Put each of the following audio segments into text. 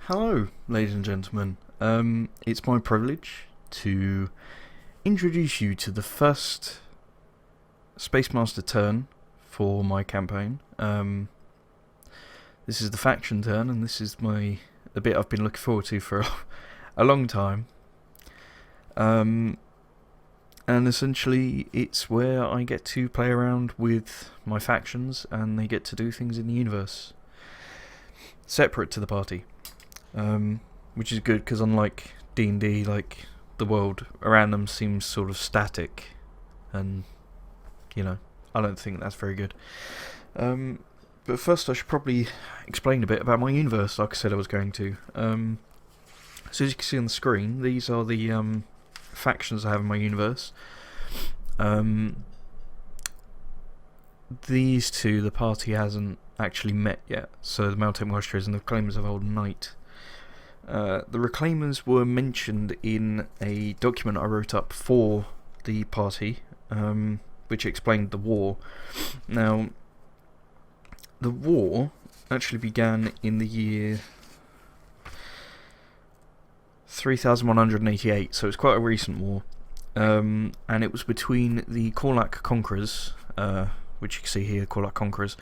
Hello, ladies and gentlemen. It's my privilege to introduce you to the first Space Master turn for my campaign. This is the faction turn, and this is the bit I've been looking forward to for a long time. And essentially, it's where I get to play around with my factions, and they get to do things in the universe, separate to the party. Which is good because unlike D&D, like the world around them seems sort of static, and I don't think that's very good. But first, I should probably explain a bit about my universe, like I said I was going to. So as you can see on the screen, these are the factions I have in my universe. These two, the party hasn't actually met yet. So the Maltec Moistures and the Reclaimers of Old Night. The Reclaimers were mentioned in a document I wrote up for the party, which explained the war. Now, the war actually began in the year 3188, so it's quite a recent war. And it was between the Korlak Conquerors, which you can see here, Korlak Conquerors,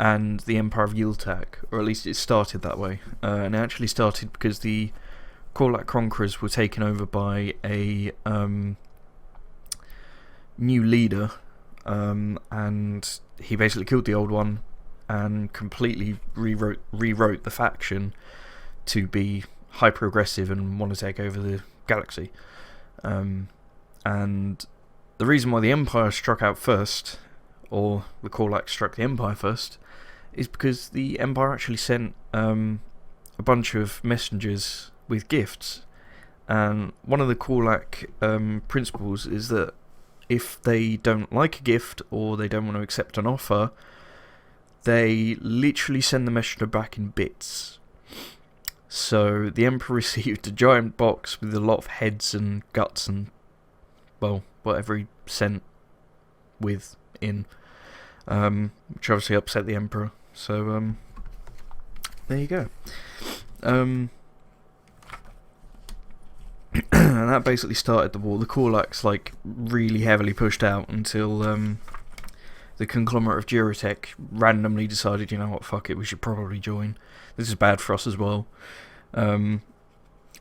and the Empire of Yiltak, or at least it started that way. And it actually started because the Korlak Conquerors were taken over by a new leader, and he basically killed the old one and completely rewrote the faction to be hyper-aggressive and want to take over the galaxy. And the reason why the Empire struck out first, or the Korlak struck the Empire first, is because the Empire actually sent a bunch of messengers with gifts. And one of the Korlak principles is that if they don't like a gift or they don't want to accept an offer, they literally send the messenger back in bits. So the Emperor received a giant box with a lot of heads and guts and, well, whatever he sent with in, which obviously upset the Emperor. So, there you go. And that basically started the war. The Korlaks, really heavily pushed out until the conglomerate of Duratech randomly decided, you know what, fuck it, we should probably join. This is bad for us as well. And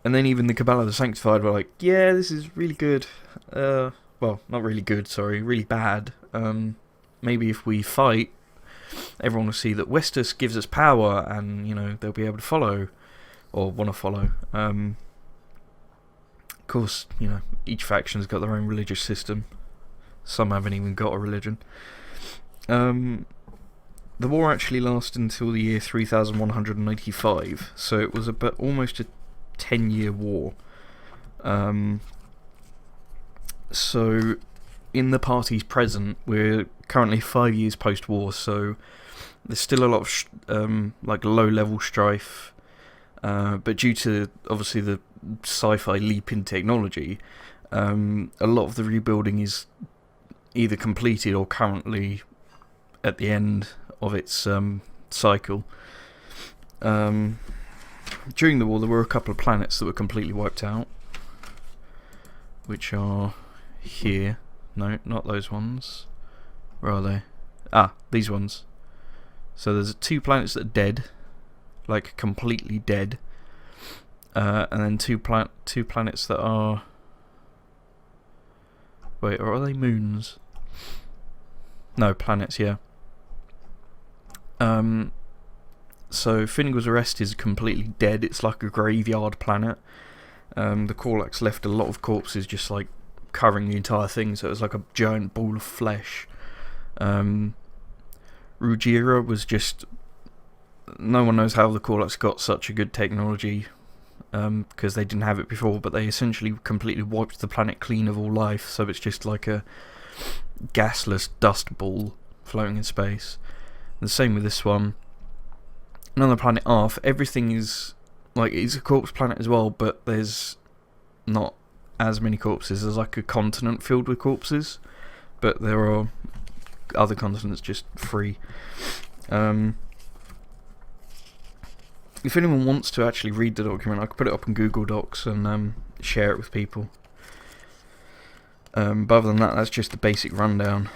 then even the Cabal of the Sanctified were like, yeah, this is really good. Well, not really good, sorry, really bad. Maybe if we fight, everyone will see that Westeros gives us power, and they'll be able to follow, or want to follow. Of course, each faction's got their own religious system. Some haven't even got a religion. The war actually lasted until the year 3185, so it was almost a 10-year war. So, in the party's present, we're currently 5 years post-war, so there's still a lot of low-level strife, but due to obviously the sci-fi leap in technology, a lot of the rebuilding is either completed or currently at the end of its cycle. During the war, there were a couple of planets that were completely wiped out, which are here. No, not those ones. Where are they? Ah, these ones. So there's 2 planets that are dead, completely dead, and then two planets that are. Wait, or are they moons? No, planets. Yeah. So Fingal's Arrest is completely dead. It's like a graveyard planet. The Korlaks left a lot of corpses just covering the entire thing, so it was like a giant ball of flesh. Rugira was just... No one knows how the Korlaks got such a good technology, because they didn't have it before, but they essentially completely wiped the planet clean of all life, so it's just like a gasless dust ball floating in space. And the same with this one. Another planet, Arth, everything is... it's a corpse planet as well, but there's not as many corpses. There's a continent filled with corpses, but there are other continents just free. if anyone wants to actually read the document, I could put it up on Google Docs and share it with people. But other than that, that's just the basic rundown.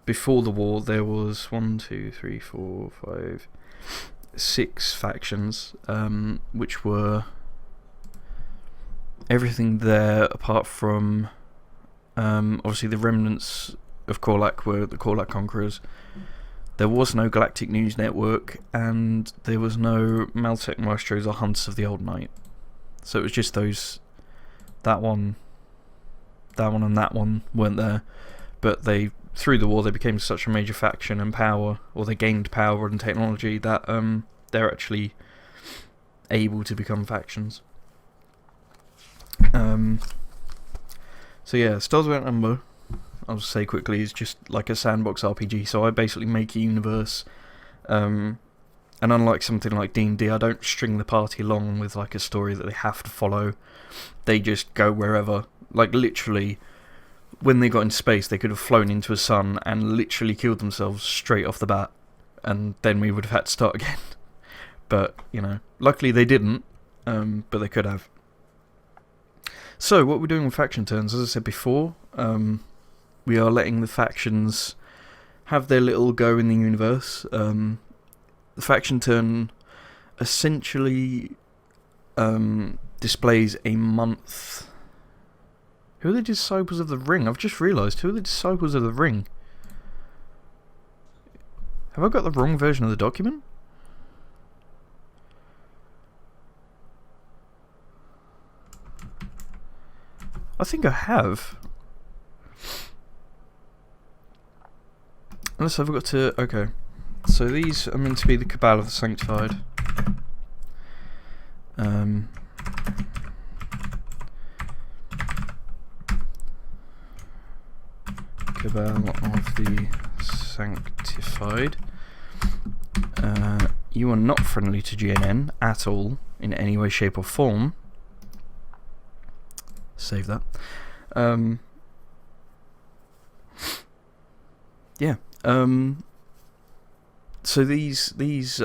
Before the war, there was 6 factions, which were everything there apart from obviously the remnants of Korlak were the Korlak Conquerors. There was no Galactic News Network, and there was no Maltec Maestros or Hunters of the Old Night. So it was just those, that one and that one weren't there. But they, through the war, they became such a major faction and power, or they gained power and technology, that they're actually able to become factions. So yeah, Stars Without Number, I'll just say quickly, is just like a sandbox RPG. So I basically make a universe, and unlike something like D&D, I don't string the party along with like a story that they have to follow. They just go wherever. Like literally, when they got into space, they could have flown into a sun and literally killed themselves straight off the bat, and then we would have had to start again. But, you know, luckily they didn't, but they could have. So, what we're doing with faction turns, as I said before, we are letting the factions have their little go in the universe. The faction turn essentially displays a month. Who are the Disciples of the Ring? I've just realised. Who are the Disciples of the Ring? Have I got the wrong version of the document? I think I have. Unless I've got to... Okay. So these are meant to be the Cabal of the Sanctified. Cabal of the Sanctified. You are not friendly to GNN at all, in any way, shape or form. Save that. Yeah. So these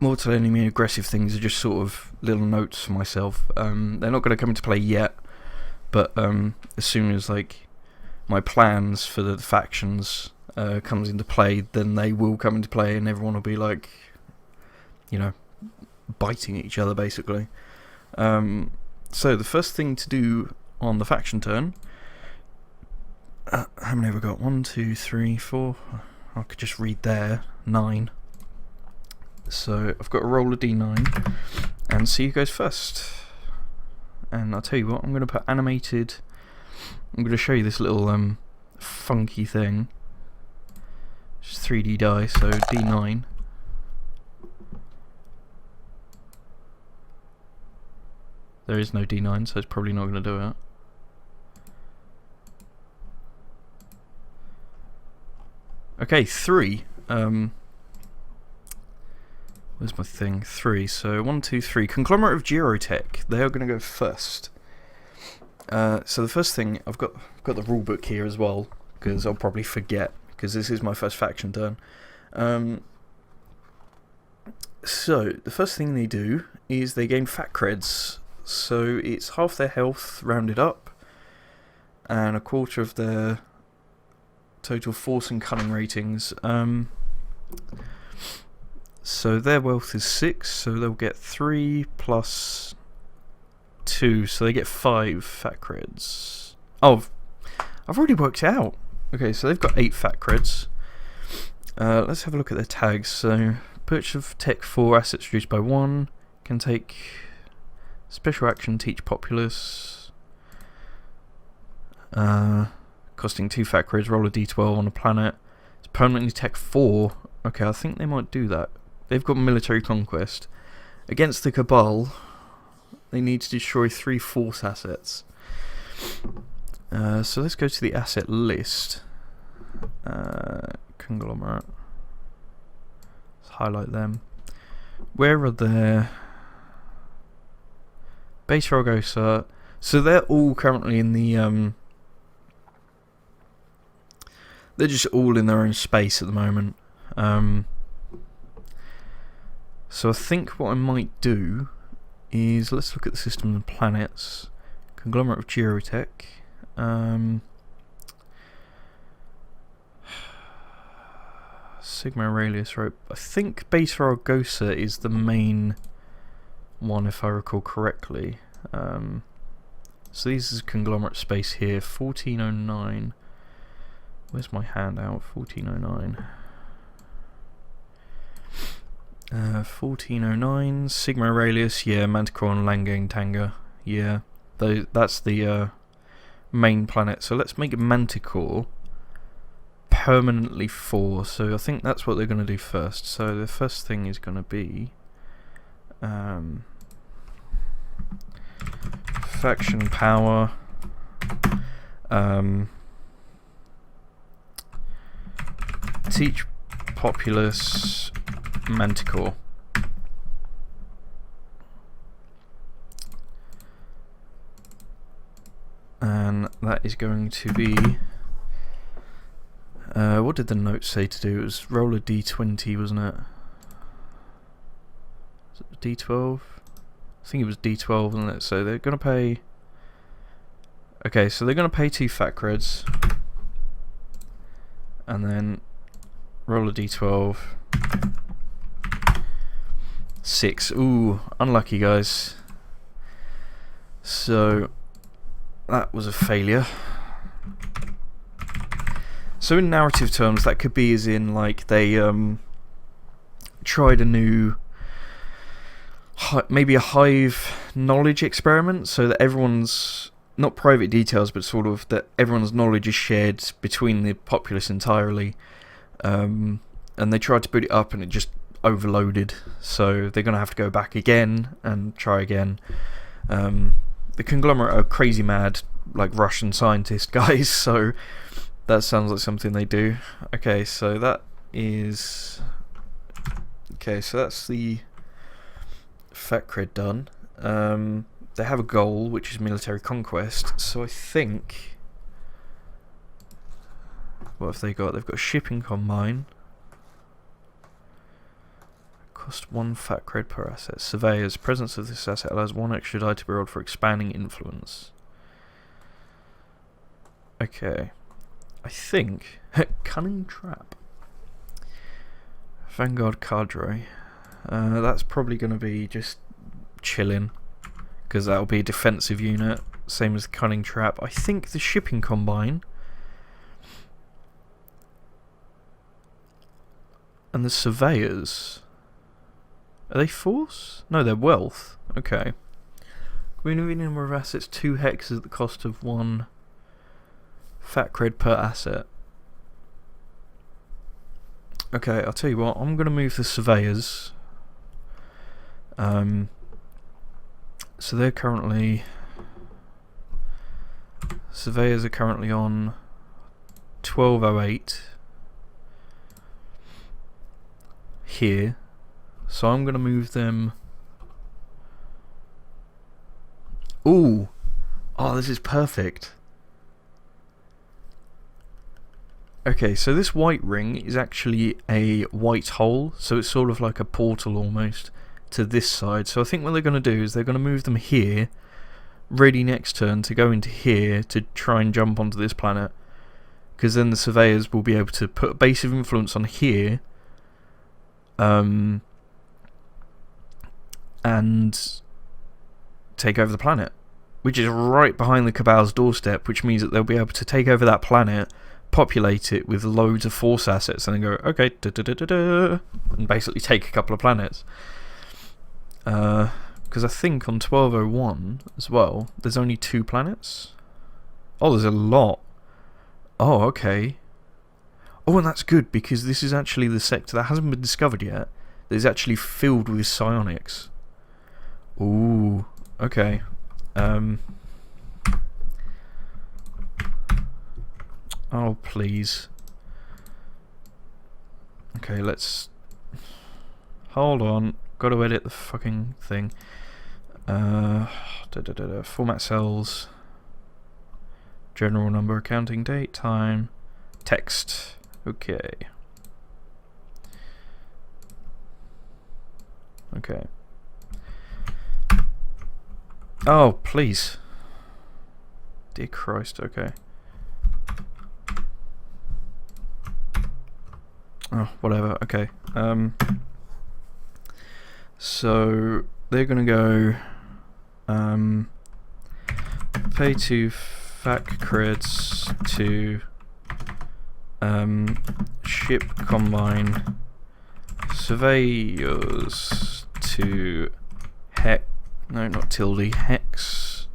mortal enemy aggressive things are just sort of little notes for myself. They're not going to come into play yet, but as soon as like my plans for the factions comes into play, then they will come into play, and everyone will be like, you know, biting at each other basically. So the first thing to do on the faction turn, how many have I got? 1, 2, 3, 4. I could just read there. 9. So I've got to roll a d9 and see who goes first. And I'll tell you what, I'm going to put animated. I'm going to show you this little funky thing. Just 3D die, so d9. There is no d9, so it's probably not going to do it. Okay, 3. Where's my thing? 3. So 1, 2, 3. Conglomerate of Girotech. They are going to go first. So the first thing, I've got the rule book here as well, because I'll probably forget, because this is my first faction turn. So the first thing they do is they gain fat creds. So it's half their health rounded up, and a quarter of their total force and cunning ratings. So their wealth is 6, so they'll get 3 plus 2, so they get 5 fat creds. Oh, I've already worked it out. Okay, so they've got 8 fat creds. Let's have a look at their tags. So purchase of Tech 4 assets reduced by 1, can take special action, teach populace, costing 2 fat creds, roll a d12 on a planet. It's permanently Tech 4. Okay, I think they might do that. They've got military conquest. Against the Cabal, they need to destroy 3 force assets. So let's go to the asset list. Conglomerate. Let's highlight them. Where are their... Base Ragosa. So they're all currently in the... they're just all in their own space at the moment. So I think what I might do is, let's look at the system of planets. Conglomerate of Geotech. Sigma Aurelius Rope. I think Beta Argosa is the main one, if I recall correctly. So this is conglomerate space here. 1409. Where's my handout? 1409. 1409. Sigma Aurelius. Yeah, Manticore and Langane Tanga. Yeah, that's the main planet. So let's make Manticore permanently 4. So I think that's what they're going to do first. So the first thing is going to be faction power, teach populace Manticore. And that is going to be, what did the note say to do? It was roll a d20, wasn't it? Was it d12? I think it was d12, wasn't it? So they're going to pay... Okay, so they're going to pay 2 fat creds. And then roll a d12. 6. Ooh, unlucky, guys. So that was a failure. So in narrative terms, that could be as in, like, they tried a new, maybe a hive knowledge experiment, so that everyone's, not private details, but sort of that everyone's knowledge is shared between the populace entirely. And they tried to boot it up and it just overloaded, so they're going to have to go back again and try again. The conglomerate are crazy mad, like Russian scientist guys, so that sounds like something they do. Okay, so that is... Okay, so that's the fat cred done. They have a goal, which is military conquest, so I think... What have they got? They've got a shipping combine. Cost 1 fat cred per asset. Surveyors. Presence of this asset allows 1 extra die to be rolled for expanding influence. Okay. I think... Cunning Trap. Vanguard Cadre. That's probably going to be just chilling, because that'll be a defensive unit. Same as the Cunning Trap. I think the shipping combine... And the surveyors... Are they force? No, they're wealth. Okay. Green number of assets, 2 hexes at the cost of 1 fat cred per asset. Okay, I'll tell you what, I'm going to move the surveyors. So they're currently... Surveyors are currently on 1208 here. So I'm going to move them... Ooh! Oh, this is perfect. Okay, so this white ring is actually a white hole, so it's sort of like a portal almost to this side. So I think what they're going to do is they're going to move them here, ready next turn to go into here to try and jump onto this planet. Because then the surveyors will be able to put a base of influence on here, and take over the planet, which is right behind the Cabal's doorstep, which means that they'll be able to take over that planet, populate it with loads of force assets, and then go, okay, and basically take a couple of planets. Because I think on 1201 as well, there's only 2 planets. Oh, there's a lot. Oh, okay. Oh, and that's good, because this is actually the sector that hasn't been discovered yet, that is actually filled with psionics. Ooh, okay. Oh, please. Okay, let's... Hold on. Got to edit the fucking thing. Format cells. General number, accounting date, time, text. Okay. Okay. Oh, please. Dear Christ, okay. Oh, whatever, okay. So, they're gonna go, pay 2 fac creds to, ship combine surveyors to hex, no, not tilde, hex,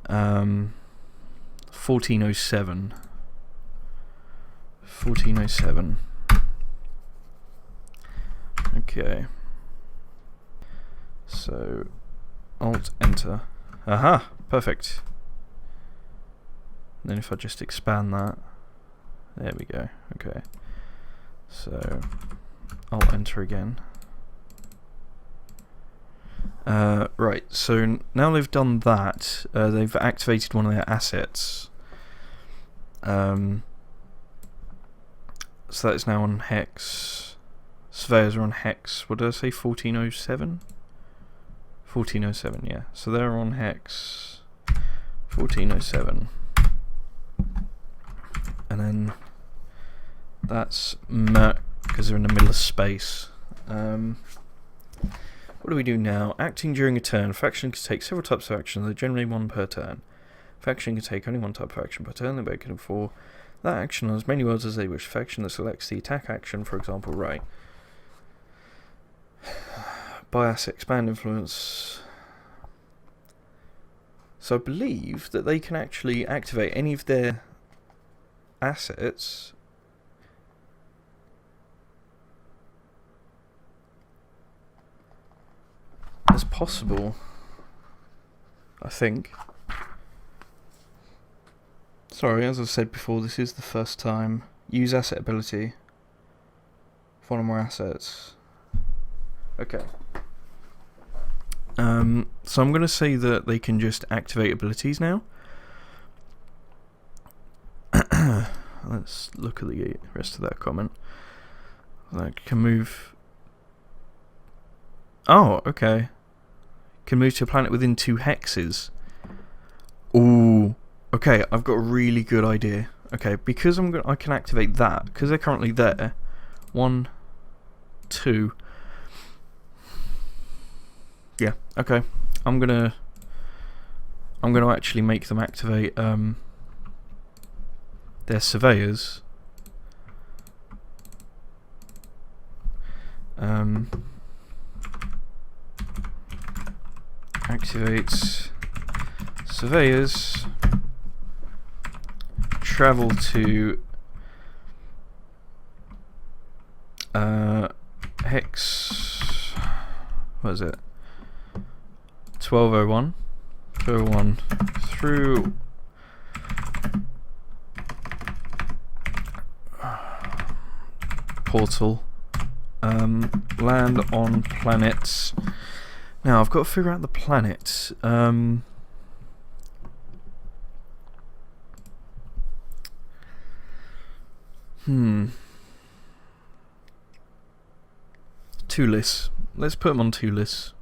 1407. 1407. Okay. So, Alt Enter. Aha! Perfect. And then if I just expand that, there we go. Okay. So, Alt Enter again. Right, so now they've done that, they've activated one of their assets. So that is now on hex. Surveyors are on hex. What did I say? 1407? 1407, yeah. So they're on hex 1407. And then that's Merc, because they're in the middle of space. What do we do now? Acting during a turn. Faction can take several types of action. They're generally one per turn. Faction can take only one type of action per turn. They're broken for that action on as many worlds as they wish. Faction that selects the attack action, for example, right. Bias, expand influence. So I believe that they can actually activate any of their assets as possible, I think. Sorry, as I said before, this is the first time. Use asset ability. Follow more assets. Okay. So I'm going to say that they can just activate abilities now. Let's look at the rest of that comment. Like, can move... Oh, okay. Can move to a planet within 2 hexes. Ooh. Okay, I've got a really good idea. Okay, because I can activate that, because they're currently there. 1, 2. Yeah, okay. I'm gonna actually make them activate their surveyors. Activate surveyors. Travel to hex. What is it? 1201. 1201 through portal. Land on planets. Now I've got to figure out the planet. Tulis. Let's put them on Tulis.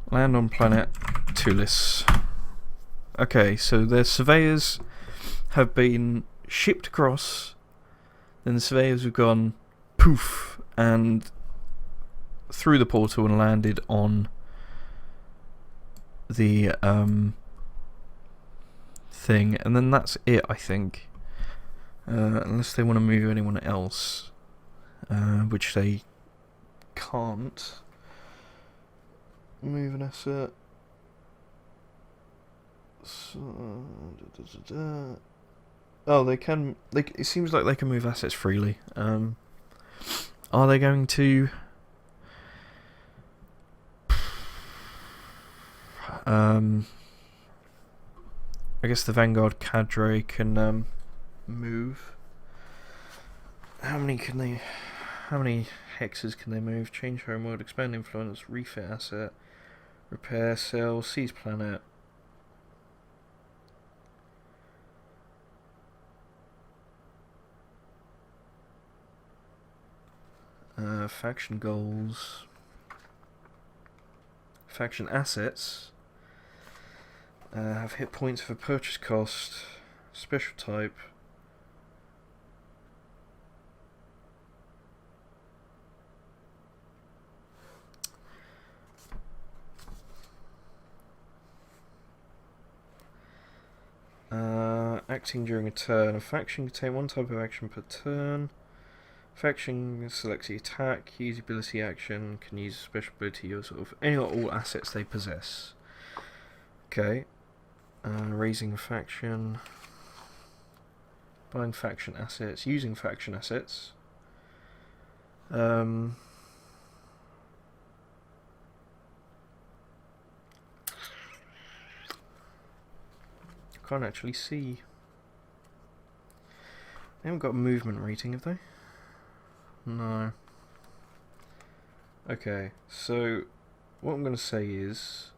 Land on planet Tulis. Okay, so their surveyors have been shipped across. Then the surveyors have gone poof and through the portal and landed on the thing, and then that's it, I think. Unless they want to move anyone else, which they can't. Move an asset. So, oh, they can. It seems like they can move assets freely. Are they going to? I guess the Vanguard cadre can move. How many hexes can they move? Change home world, expand influence, refit asset, repair, sell, seize planet. Faction goals. Faction assets. Have hit points for purchase cost. Special type. Acting during a turn. A faction can take one type of action per turn. Faction selects the attack, use ability action, can use a special ability or sort of any or all assets they possess. Okay. Raising a faction. Buying faction assets, using faction assets. Can't actually see. They haven't got a movement rating, have they? No. Okay, so what I'm going to say is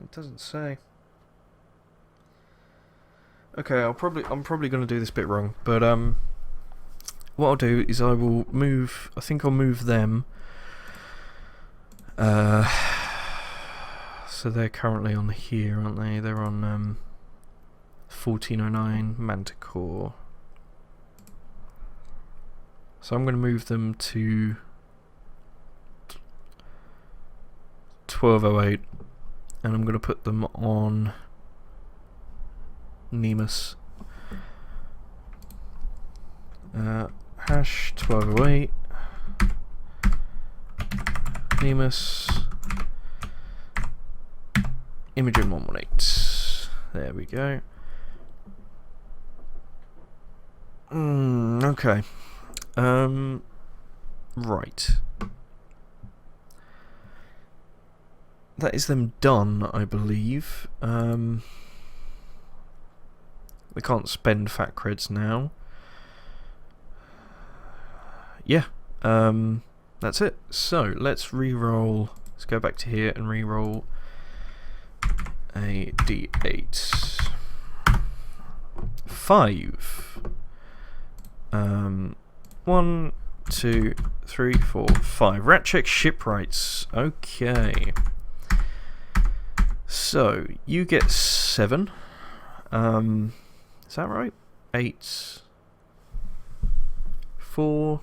it doesn't say. Okay, I'm probably going to do this bit wrong, but what I'll do is I will move. I think I'll move them. So they're currently on here, aren't they? They're on 1409 Manticore. So I'm going to move them to 1208, and I'm going to put them on Nemus. Hash 1208 Nemus Imogen 118. There we go. Okay. Right. That is them done, I believe. We can't spend fat creds now. Yeah. That's it. So let's re-roll. Let's go back to here and re-roll a d8. 5. 1, 2, 3, 4, 5. Rat check shipwrights. Okay. So you get 7. Is that right? 8. 4.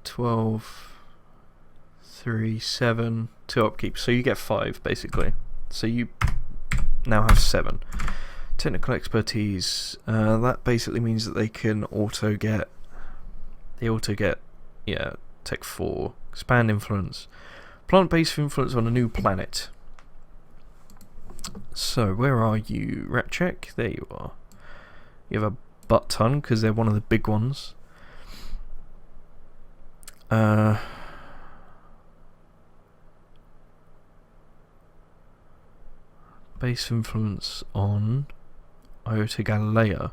12. 3, 7. 2 upkeep. So you get 5 basically. So you now have 7. Technical expertise. That basically means that they can auto get. Yeah, Tech 4. Expand influence. Plant base influence on a new planet. So where are you? Rat check. There you are. You have a butt ton because they're one of the big ones. Base influence on Iota Galilea,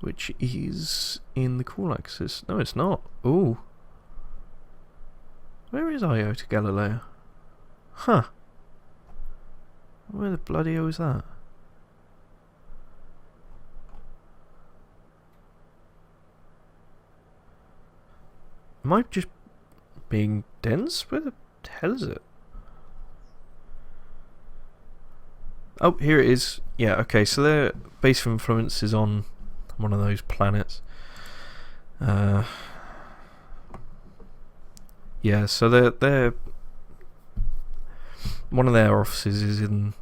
which is in the cool axis. No, it's not. Ooh. Where is Iota Galilea? Huh. Where the bloody hell is that? Am I just being dense? Where the hell is it? Oh, here it is. Yeah, okay, so their base of influence is on one of those planets. Yeah, so they're one of their offices is in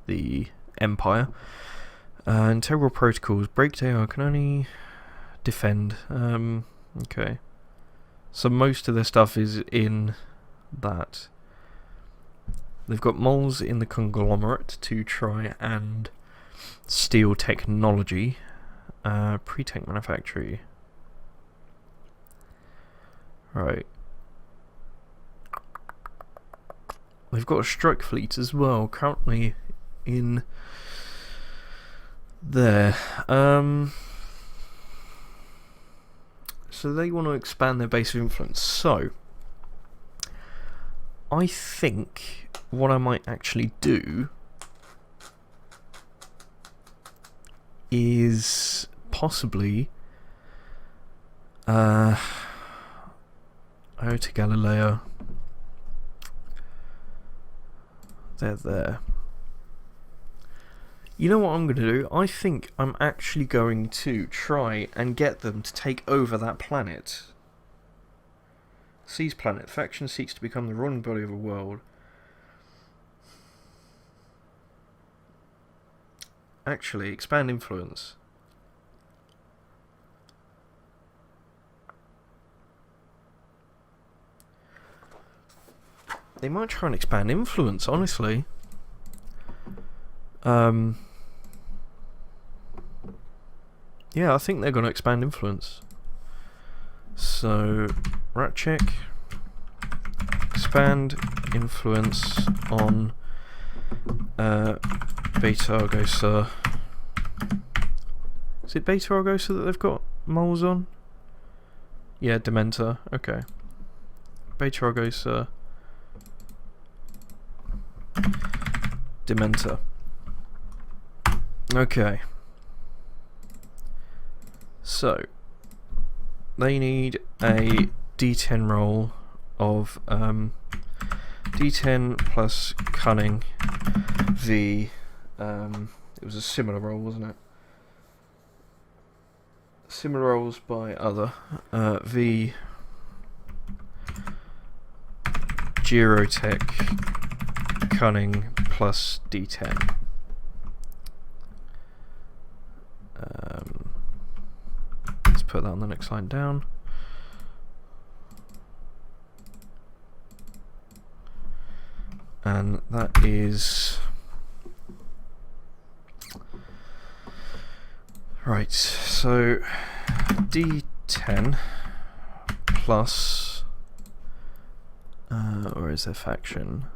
the Empire. Integral protocols. Break down can only defend. Okay. So most of their stuff is in that. They've got moles in the conglomerate to try and steal technology. Pre-tech manufacturing. Right. They've got a strike fleet as well, currently in there. So they want to expand their base of influence. So I think what I might actually do is possibly Iota Galileo. They're there. You know what I'm going to do? I think I'm actually going to try and get them to take over that planet. Seize planet. Faction seeks to become the ruling body of a world. Actually, expand influence. They might try and expand influence, honestly. Yeah, I think they're going to expand influence. So, rat check. Expand influence on Beta Argosa. Is it Beta Argosa that they've got moles on? Yeah, Dementor. Okay. Beta Argosa. Dementor. Okay. So, they need a D10 roll of D10 plus cunning v. It was a similar roll, wasn't it? Similar rolls by other v. Girotech cunning plus D10. Let's put that on the next line down. And that is right. So D10 plus where is their faction?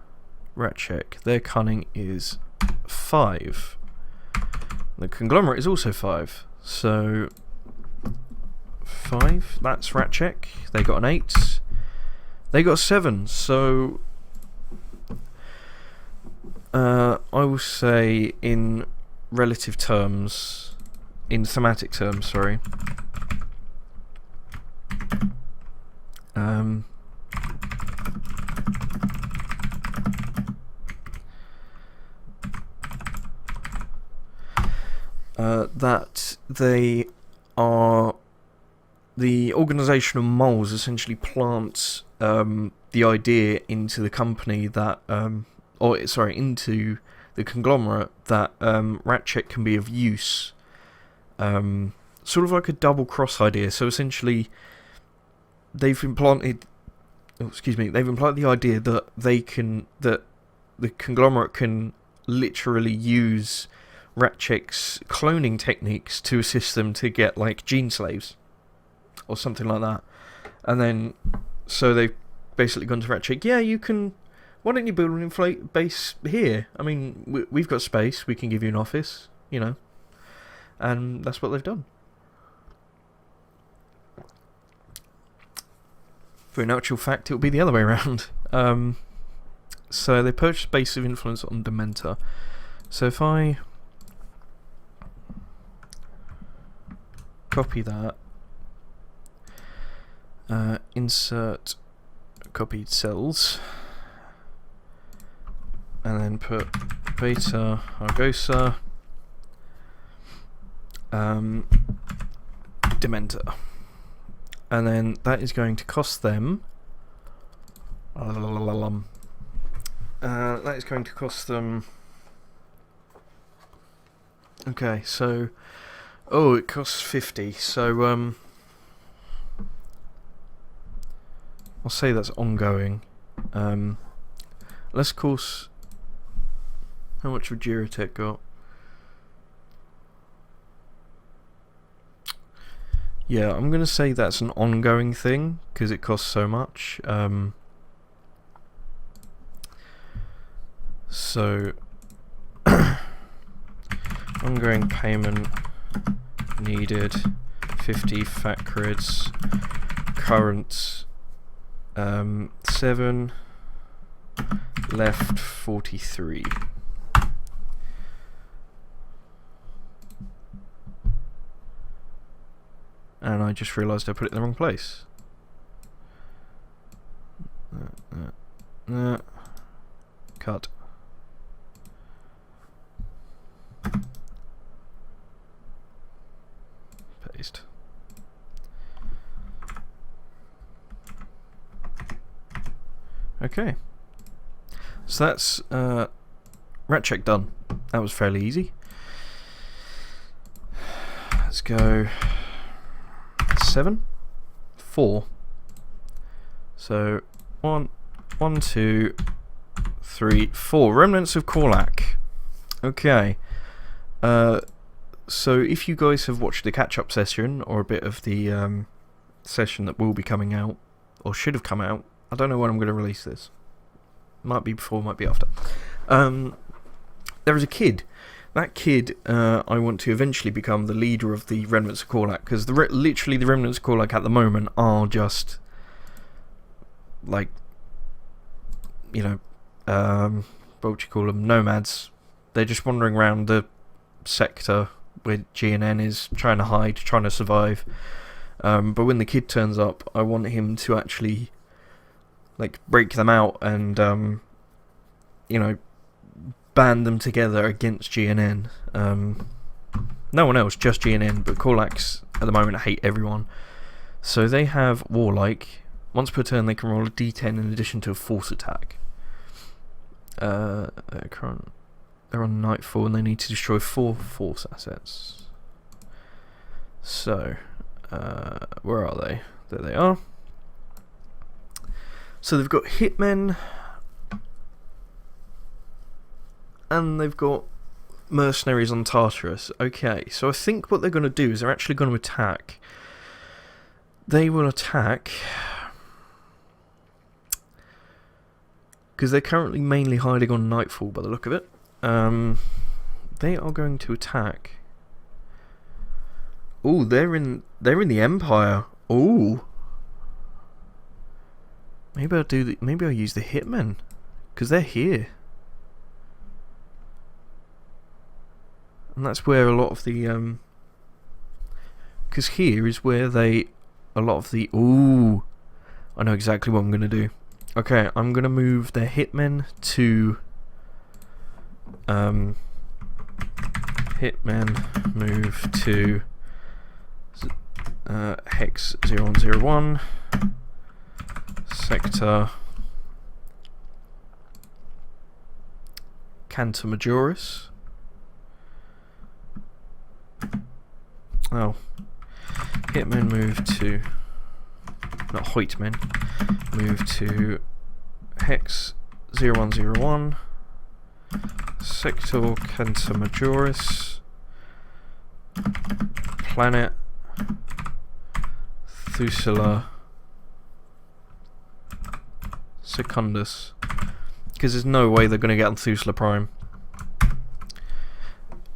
Rat check. Their cunning is 5. The conglomerate is also 5. So 5. That's rat check. They got an 8. They got a 7. So I will say in relative terms, in thematic terms, sorry. That they are the organisation of moles essentially plants the idea into the company that into the conglomerate that Ratchet can be of use, sort of like a double cross idea. So essentially they've implanted the idea that that the conglomerate can literally use Ratchet's cloning techniques to assist them to get like gene slaves or something like that. And then so they've basically gone to Ratchet, yeah, you can, why don't you build an inflate base here? I mean, we've got space, we can give you an office, you know. And that's what they've done. For an actual fact, it will be the other way around. So they purchased base of influence on Dementor. So if I copy that, insert copied cells, and then put Beta Argosa Dementor, and then that is going to cost them that is going to cost them, okay, so it costs 50, so I'll say that's ongoing. Let's course. How much would Girotech got? Yeah, I'm gonna say that's an ongoing thing because it costs so much. So ongoing payment needed 50 fat grids, current 7, left 43. and I just realised I put it in the wrong place. Cut. Paste. Okay. So that's rat check done. That was fairly easy. Let's go 7, 4. So 1, 2, 3, 4. Remnants of Korlak. Okay. So if you guys have watched the catch-up session, or a bit of the session that will be coming out, or should have come out, I don't know when I'm going to release this. Might be before, might be after. There is a kid. That kid, I want to eventually become the leader of the Remnants of Korlak, because literally the Remnants of Korlak at the moment are just, like, you know, what would you call them? Nomads. They're just wandering around the sector where GNN is, trying to hide, trying to survive. But when the kid turns up, I want him to actually, like, break them out and, you know, band them together against GNN. No one else, just GNN, but Korlaks at the moment hate everyone. So they have Warlike. Once per turn they can roll a d10 in addition to a force attack. They're on Nightfall and they need to destroy 4 force assets. So, where are they? There they are. So they've got Hitmen, and they've got mercenaries on Tartarus. Okay, so I think what they're going to do is they're actually going to attack. They will attack, because they're currently mainly hiding on Nightfall by the look of it. They are going to attack. Oh, they're in the Empire. Oh, maybe I'll use the Hitmen, because they're here. And that's where a lot of the because here is where I know exactly what I'm gonna do. Okay, I'm gonna move the Hitmen to Hitmen move to Hex 0101 Sector Cantor Majoris. Oh, Hitmen move to, not Hoytmen, move to Hex 0101 Sector Cantor Majoris, Planet Thusula Secundus, because there's no way they're going to get on Thusula Prime.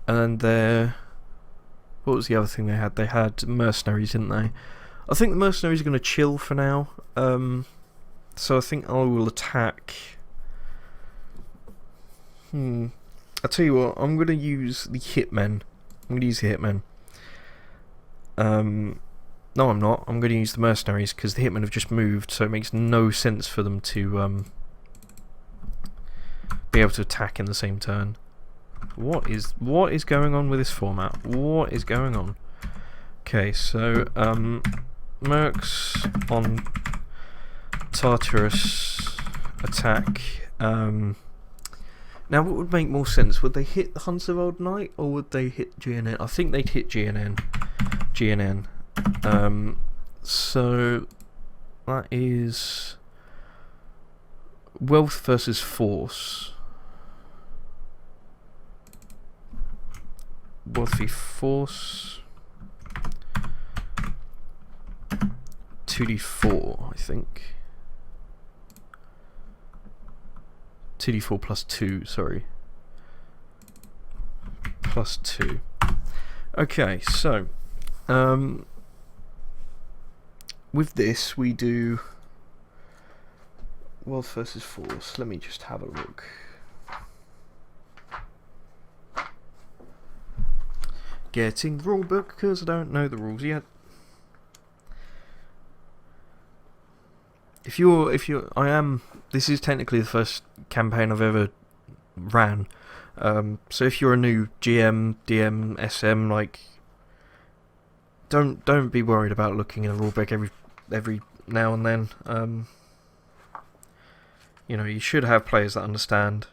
And what was the other thing they had? They had mercenaries, didn't they? I think the mercenaries are going to chill for now. So I think I will attack. I'll tell you what, I'm going to use the Hitmen. No, I'm not. I'm going to use the mercenaries, because the Hitmen have just moved, so it makes no sense for them to be able to attack in the same turn. What is going on with this format? What is going on? Okay, so Mercs on Tartarus attack. Now, what would make more sense? Would they hit the Hunts of Old Night, or would they hit GNN? I think they'd hit GNN. So that is wealth versus force. Wealthy force. 2d4, I think. 2d4 plus 2, sorry. Plus 2. Okay, so with this we do wealth versus force. Let me just have a look. Getting the rule book, because I don't know the rules yet. This is technically the first campaign I've ever ran. So if you're a new GM, DM, SM, like, don't be worried about looking in a rulebook every now and then. You should have players that understand.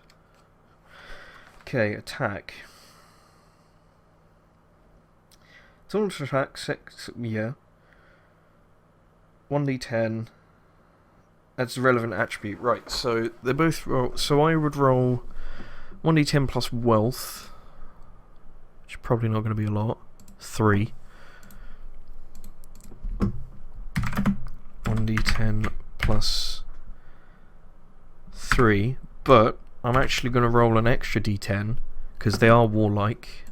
Okay, attack. Total attack, 1d10. That's the relevant attribute. Right, so they both roll. So I would roll 1d10 plus wealth, which is probably not going to be a lot. 3. 1d10 plus 3, but I'm actually going to roll an extra d10 because they are warlike.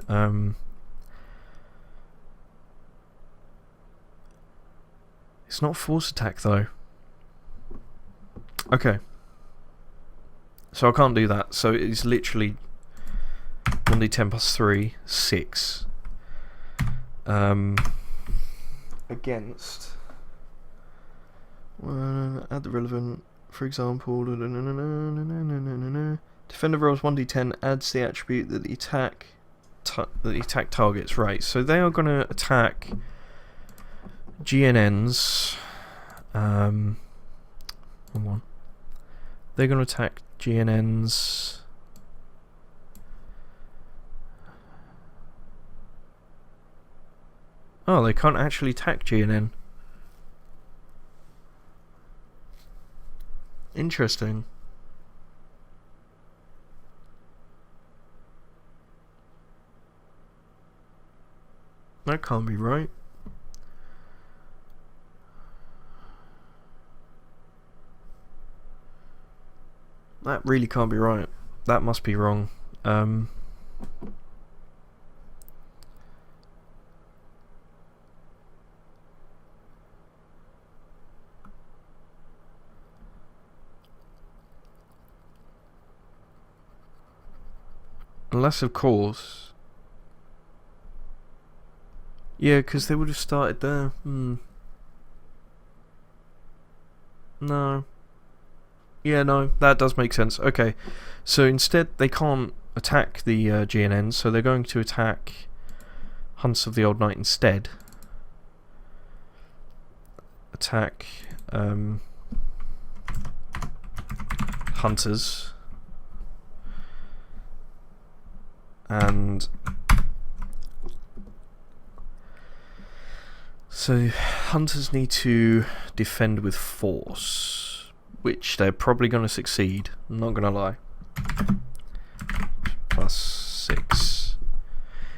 It's not force attack though. Okay. So I can't do that. So it's literally 1d10 plus 3, 6. Against. Add the relevant, for example. Defender rolls 1d10, adds the attribute that the attack targets. Right. So they are going to attack GNNs. Hold on. They're going to attack GNNs. Oh, they can't actually attack GNN. Interesting. That can't be right. That really can't be right. That must be wrong. Unless, of course... Yeah, because they would have started there. No. Yeah, no, that does make sense. Okay, so instead they can't attack the GNN, so they're going to attack Hunts of the Old Night instead. Attack Hunters. And so Hunters need to defend with force, which they're probably going to succeed, I'm not going to lie. Plus 6.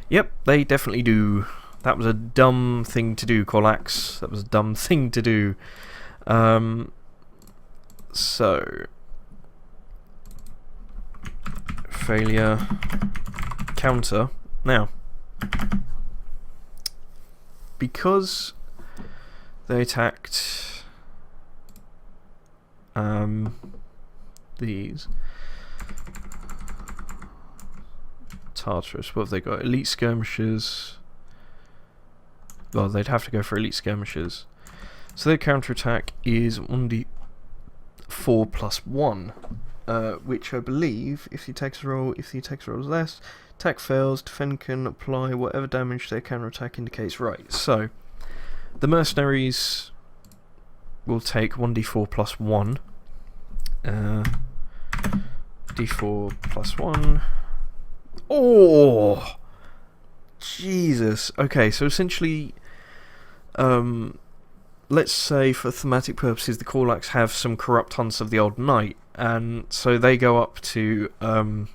Yep, they definitely do. That was a dumb thing to do, Corlax. That was a dumb thing to do. So... failure... counter. Now... because they attacked... these Tartarus, what have they got? Elite skirmishers. Well, they'd have to go for elite skirmishers. So their counterattack is 1d4 plus 1, which I believe, if the attack's roll is less, attack fails, defender can apply whatever damage their counterattack indicates. Right, so the mercenaries will take 1d4 plus 1. D4 plus 1. Oh! Jesus. Okay, so essentially, let's say for thematic purposes the Corlax have some corrupt hunts of the Old Night, and so they go up to the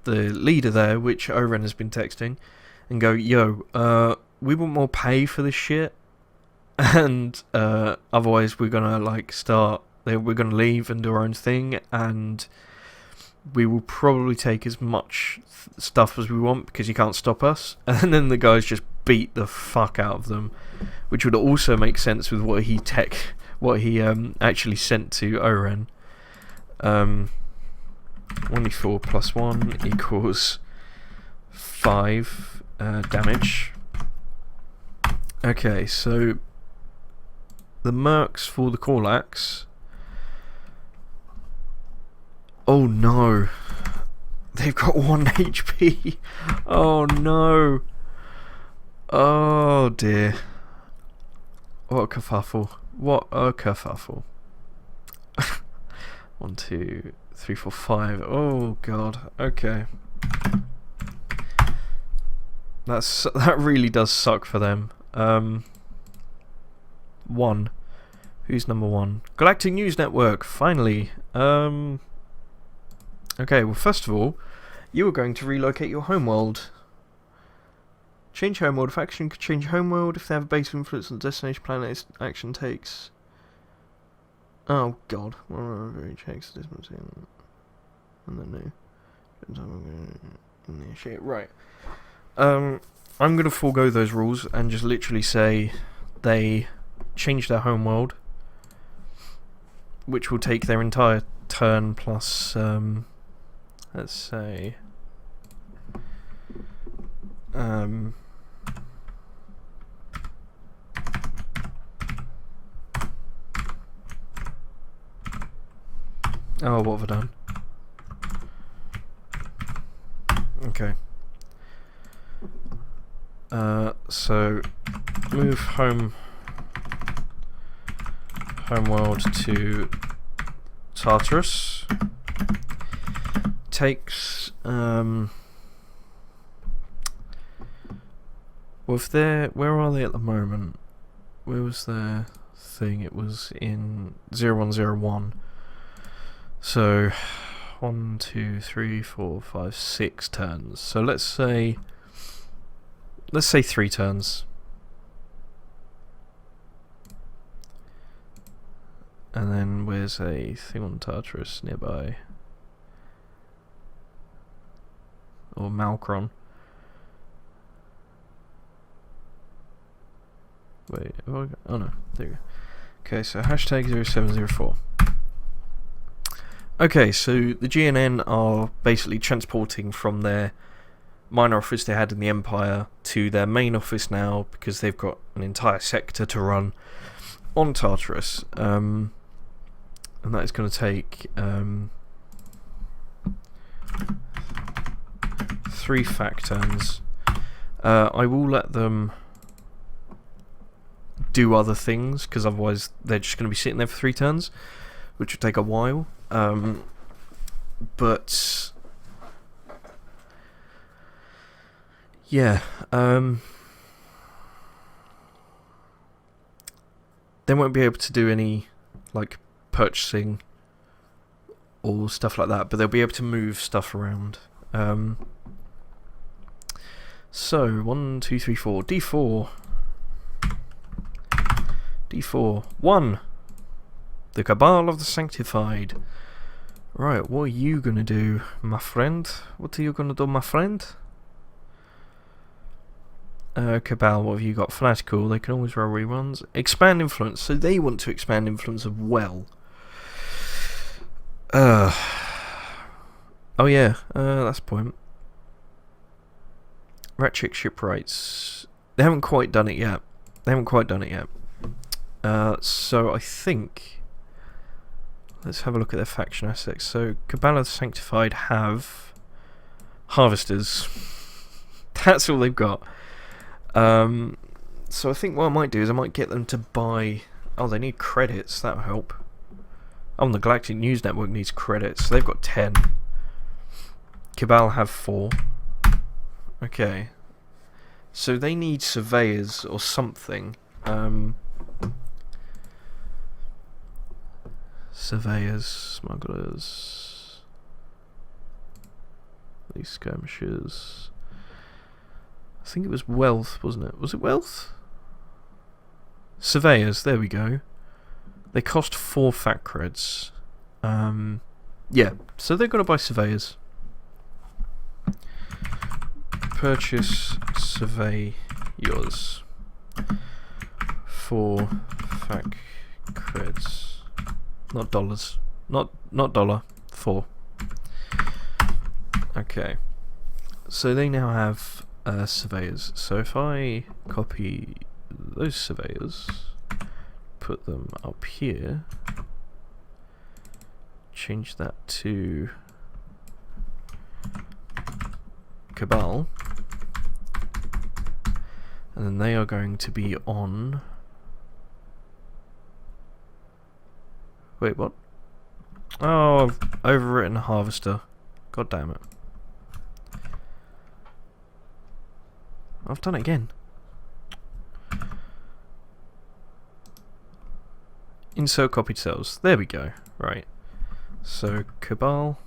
leader there, which Oren has been texting, and go, yo, we want more pay for this shit, and otherwise we're gonna we're gonna leave and do our own thing, and we will probably take as much stuff as we want because you can't stop us. And then the guys just beat the fuck out of them, which would also make sense with what he actually sent to Oren. 1d4 plus 1 equals 5 damage. Okay, so the mercs for the Korlax. Oh no. They've got 1 HP. Oh no. Oh dear. What a kerfuffle. What a kerfuffle. 1, 2, 3, 4, 5. Oh god. Okay. That really does suck for them. 1. Who's number 1? Galactic News Network. Finally. Okay, well, first of all, you are going to relocate your homeworld. Change homeworld. A faction could change homeworld if they have a base of influence on the destination planet its action takes. Oh god. Very checks the distance in. And then no. Shit, right. I'm going to forego those rules and just literally say they change their homeworld, which will take their entire turn plus, let's say, oh, what have I done? Okay. So move homeworld to Tartarus. Takes well, if they're, where are they at the moment? Where was their thing? It was in 0101. So 1, 2, 3, 4, 5, 6 turns. So let's say 3 turns. And then where's a thing on Tartarus nearby? Or Malkron. Wait, have I got, oh no, there you go. Okay, so hashtag 0704. Okay, so the GNN are basically transporting from their minor office they had in the Empire to their main office now because they've got an entire sector to run on Tartarus. And that is going to take 3 fact turns. I will let them do other things because otherwise they're just going to be sitting there for 3 turns, which will take a while. But yeah, they won't be able to do any like purchasing or stuff like that, but they'll be able to move stuff around. So 1, 2, 3, 4. D4 1. The Cabal of the Sanctified. Right, what are you gonna do, my friend? What are you gonna do, my friend? Cabal, what have you got? Fanatical, they can always roll reruns. Expand influence, so they want to expand influence as well. Oh yeah, that's the point. Ratchet shipwrights. They haven't quite done it yet. So I think, let's have a look at their faction assets. So Cabal of the Sanctified have harvesters. That's all they've got. So I think what I might do is I might get them to buy. Oh, they need credits. That'll help. Oh, the Galactic News Network needs credits. So they've got 10. Cabal have 4. Okay. So they need surveyors or something. Surveyors, smugglers, these skirmishers. I think it was wealth, wasn't it? Was it wealth? Surveyors, there we go. They cost 4 fat creds. Yeah, so they're going to buy surveyors. Purchase surveyors. 4 fat creds. Not dollars. Not dollar. 4. Okay. So they now have surveyors. So if I copy those surveyors, put them up here. Change that to Cabal. And then they are going to be on... Wait, what? Oh, I've overwritten Harvester. God damn it. I've done it again. Insert copied cells. There we go. Right. So, Cabal.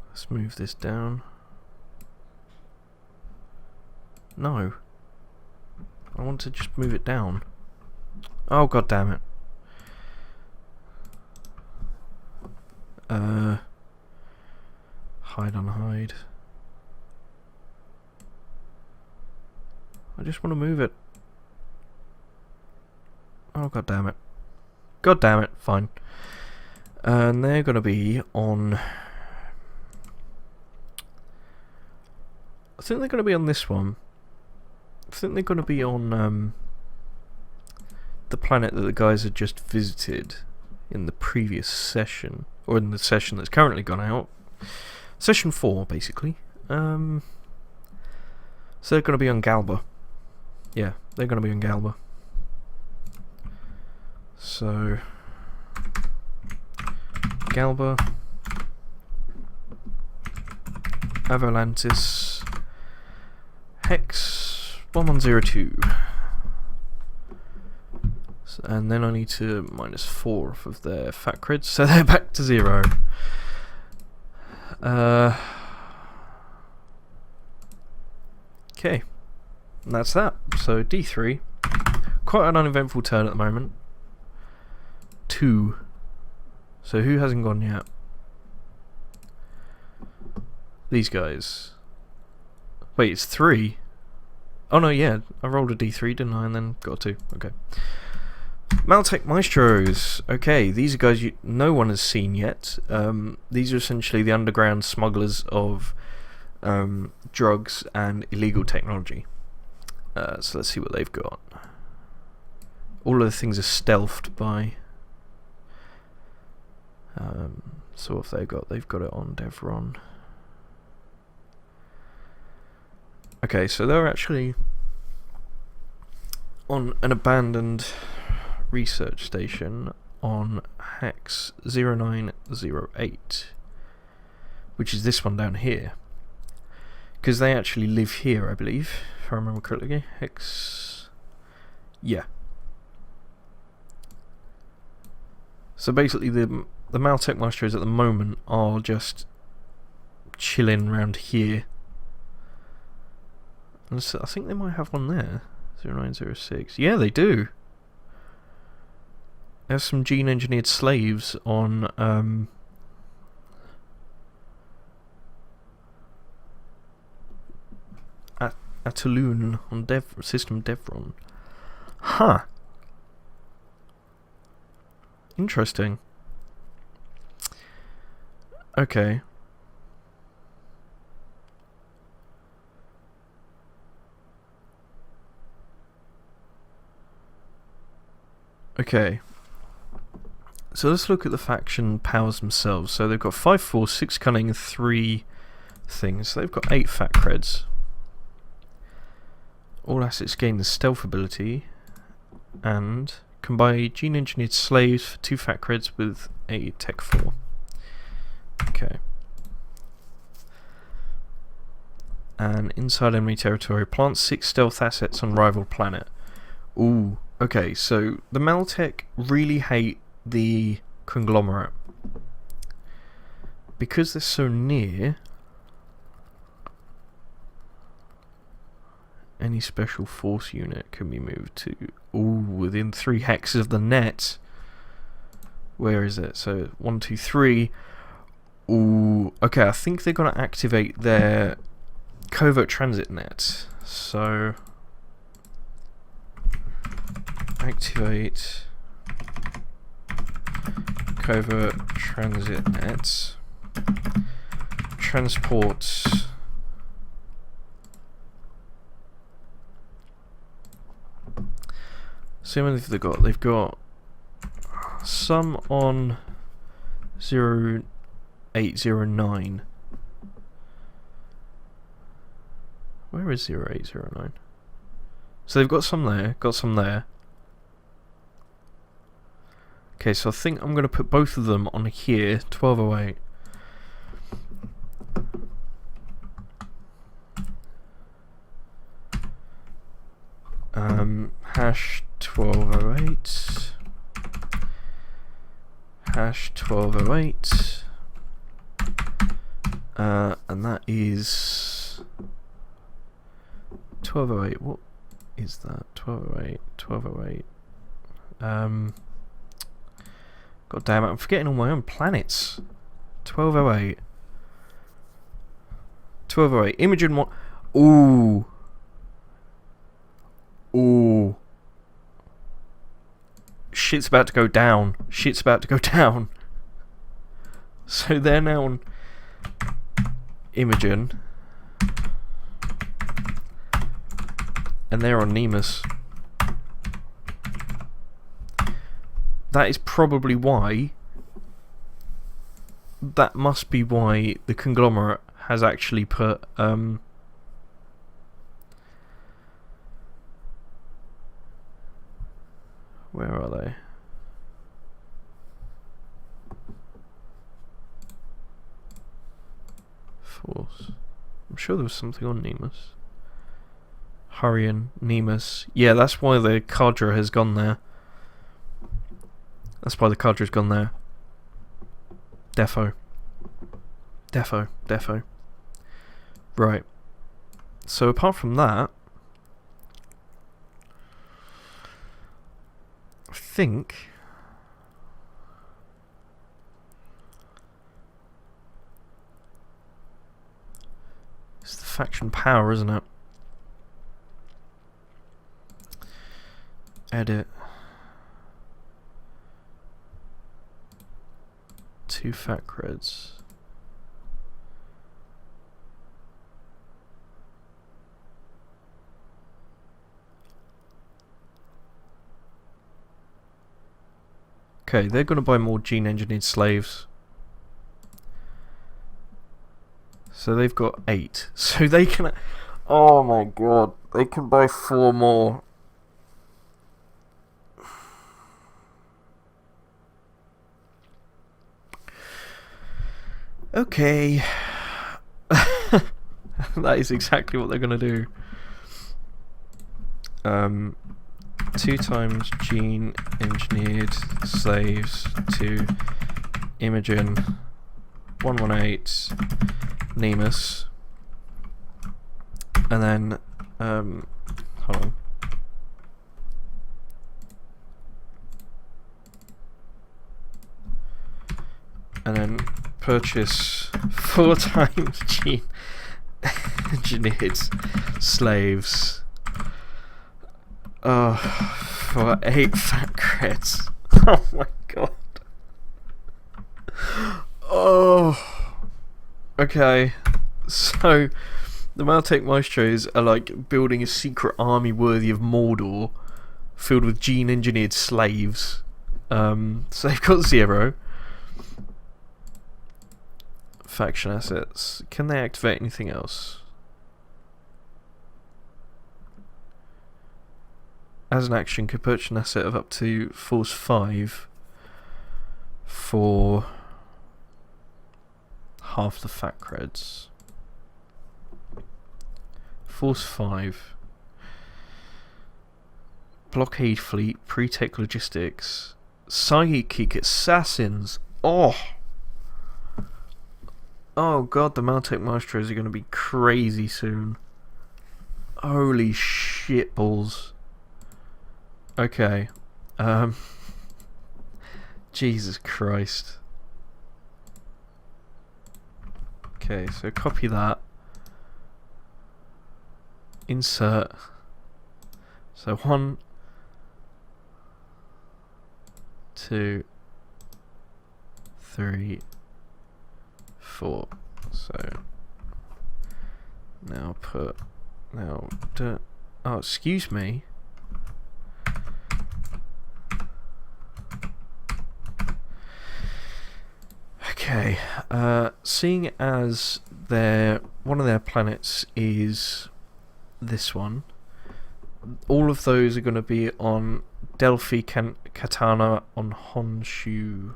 Let's move this down. No. I want to just move it down. Oh, god damn it. Hide on hide. I just want to move it. Oh, god damn it. God damn it. Fine. And they're going to be on... I think they're going to be on this one. I think they're going to be on the planet that the guys had just visited in the previous session, or in the session that's currently gone out. Session 4, basically. So they're going to be on Galba. Yeah, they're going to be on Galba. So, Galba, Avolantis, Hex 1102. And then I need to -4 off of their fat creds, so they're back to 0. Okay, and that's that. So D3, quite an uneventful turn at the moment. 2. So who hasn't gone yet? These guys. Wait, it's 3. Oh no, yeah, I rolled a D3, didn't I? And then got a 2. Okay. Maltech Maestros. Okay, these are guys no one has seen yet. These are essentially the underground smugglers of drugs and illegal technology. So let's see what they've got. All of the things are stealthed by... so what have they got? They've got it on Devron. Okay, so they're actually on an abandoned research station on Hex 0908, which is this one down here, because they actually live here, I believe, if I remember correctly. Hex, yeah. So basically the Maltech Maestros at the moment are just chilling around here. And so I think they might have one there. 0906. Yeah, they do. There's some gene engineered slaves on Ataloon on system Devron. Huh. Interesting. Okay. Okay. So let's look at the faction powers themselves. So they've got 5 force, 6 cunning, and 3 things. So they've got 8 fat creds. All assets gain the stealth ability, and can buy gene engineered slaves for 2 fat creds with a tech 4. Okay. And inside enemy territory, plant 6 stealth assets on rival planet. Ooh. Okay, so the Maltech really hate the conglomerate because they're so near. Any special force unit can be moved to within 3 hexes of the net. Where is it? So 1, 2, 3. Ooh, okay. I think they're gonna activate their covert transit net. So activate covert transit net. Transport So how many have they got? They've got some on 0809. Where is 0809? So they've got some there, got some there. Okay, so I think I'm going to put both of them on here, 1208. Hash 1208. Hash 1208. And that is 1208. What is that? 1208. 1208. God damn it, I'm forgetting all my own planets. 1208. 1208. Imogen what? Ooh. Ooh. Shit's about to go down. Shit's about to go down. So they're now on Imogen. And they're on Nemus. That is probably why. That must be why the conglomerate has actually put where are they? Force. I'm sure there was something on Nemus. Hurrian, Nemus. Yeah, that's why the Cadre has gone there. That's why the Cadre's gone there. Defo. Right. So apart from that, I think it's the faction power, isn't it? Edit. 2 fat creds. Okay, they're going to buy more gene-engineered slaves. So they've got 8. So they can... Oh my god. They can buy 4 more. Okay. That is exactly what they're going to do. 2 times gene engineered slaves to Imogen 118 Nemus, and then hold on. And then purchase 4 times gene engineered slaves. Oh, for 8 fat creds. Oh my god. Oh. Okay. So, the Maltec Maestros are like building a secret army worthy of Mordor, filled with gene-engineered slaves. So they've got 0. Faction assets. Can they activate anything else? As an action, could purchase an asset of up to Force 5 for half the fat creds. Force 5. Blockade fleet, pre-tech logistics, psychic assassins. Oh! Oh god, the Maltec Maestros are going to be crazy soon. Holy shitballs. Okay. Jesus Christ. Okay, so copy that. Insert. So 1, 2, 3, 4. So now put oh, excuse me. Okay, seeing as one of their planets is this one, all of those are going to be on Delphi Katana on Honshu.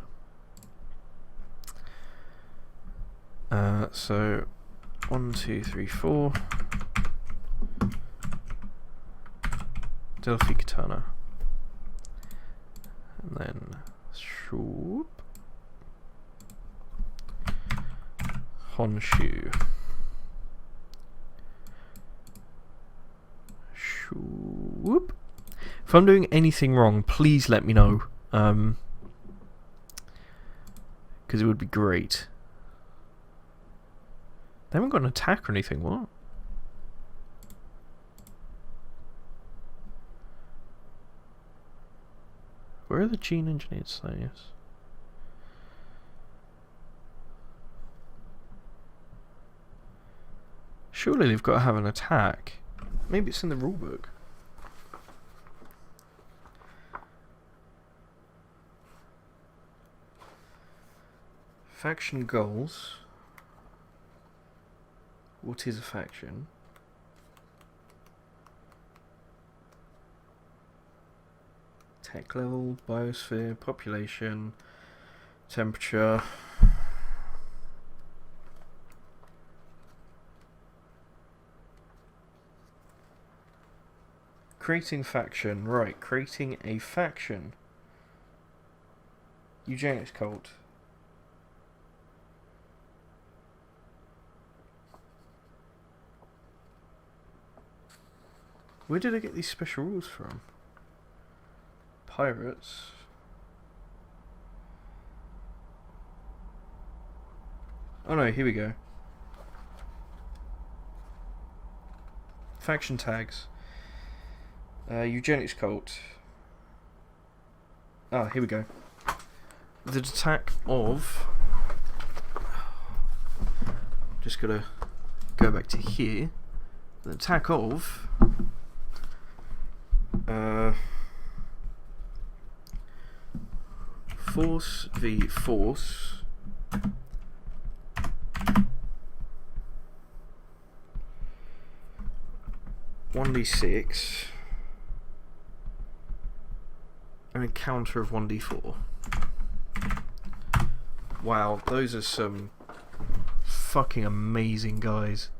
So 1, 2, 3, 4. Delphi Katana. And then shoop. Honshu. Shoop. If I'm doing anything wrong, please let me know. Because it would be great. They haven't got an attack or anything, what? Where are the gene engineered slayers? Surely they've got to have an attack. Maybe it's in the rulebook. Faction goals. What is a faction? Tech level, biosphere, population, temperature. Creating faction. Right, creating a faction. Eugenics cult. Where did I get these special rules from? Pirates. Oh no, here we go. Faction tags. Eugenics cult. Ah, here we go. The attack of... Just gotta go back to here. The attack of... Force v force. One d6. An encounter of 1d4. Wow, those are some fucking amazing guys.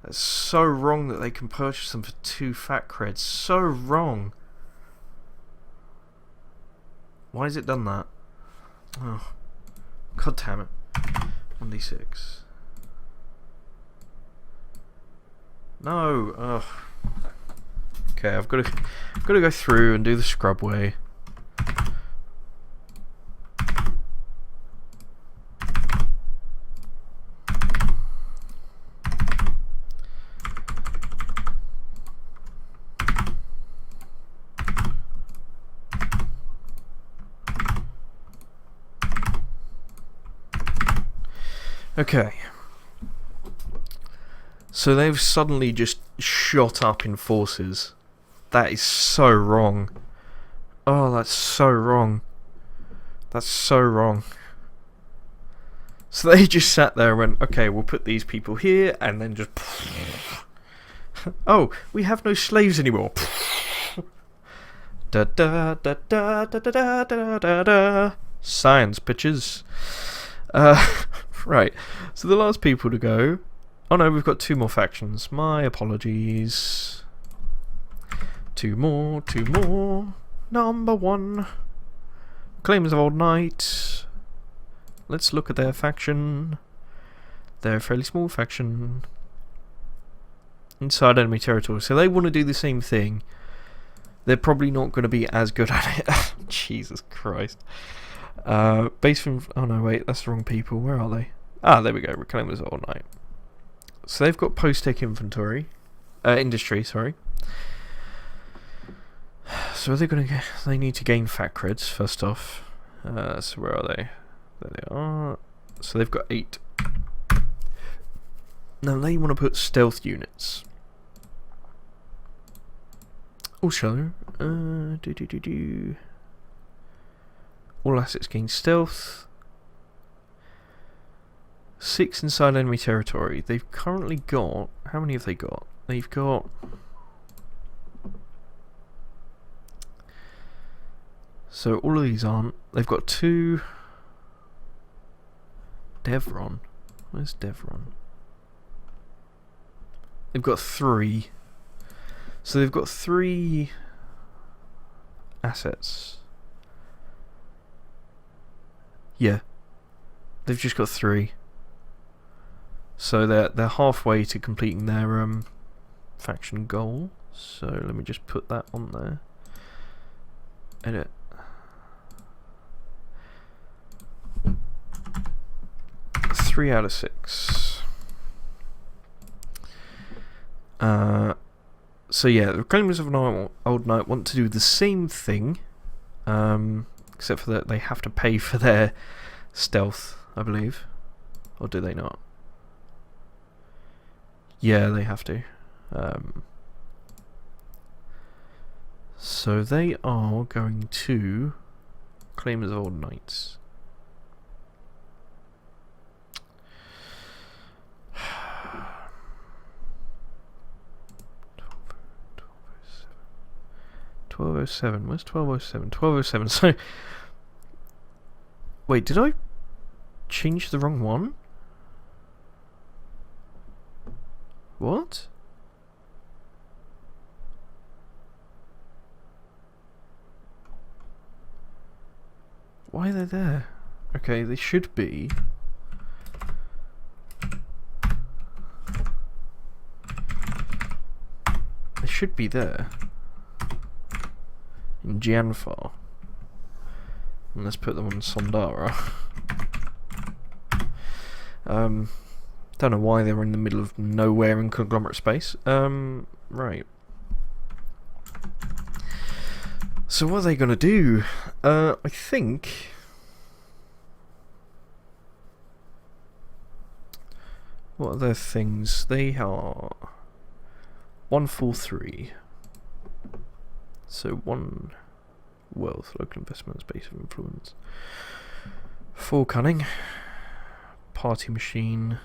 That's so wrong that they can purchase them for 2 fat creds. So wrong. Why has it done that? Oh, god damn it. 1d6. No. Ugh. Okay, I've got to go through and do the scrub way. Okay. So they've suddenly just shot up in forces. That is so wrong. Oh, that's so wrong. That's so wrong. So they just sat there and went, okay, we'll put these people here, and then just... Oh, we have no slaves anymore. Da da da da da da da da da. Science, bitches. Right, so the last people to go... Oh no, we've got 2 more factions. My apologies. 2 more, 2 more. Number 1. Claims of Old Knight. Let's look at their faction. They're a fairly small faction. Inside enemy territory. So they want to do the same thing. They're probably not going to be as good at it. Jesus Christ. Base from... Oh no, wait, that's the wrong people. Where are they? Ah, there we go. Reclaimers All Night. So they've got post-tech inventory. Industry, sorry. So are they going to get... They need to gain fat creds, first off. So where are they? There they are. So they've got 8. Now they want to put stealth units. Also, all assets gain stealth. 6 inside enemy territory. They've currently got... How many have they got? They've got... So all of these aren't. They've got 2... Devron. Where's Devron? They've got 3. So they've got 3 assets. Yeah. They've just got 3. So they're halfway to completing their faction goal. So let me just put that on there. Edit. Three out of 6. So yeah, the Reclaimers of an Old Night want to do the same thing, except for that they have to pay for their stealth, I believe. Or do they not? Yeah, they have to. So they are going to Claimers of Old Knights. $12.07. Where's $12.07? $12.07. So, wait, did I change the wrong one? What? Why are they there? Okay, they should be. They should be there. In Jianfar. And let's put them on Sondara. Don't know why they were in the middle of nowhere in conglomerate space. Right. So what are they going to do? I think... What are their things? They are... 143. So 1 wealth, local investment, space of influence. 4 cunning. Party machine.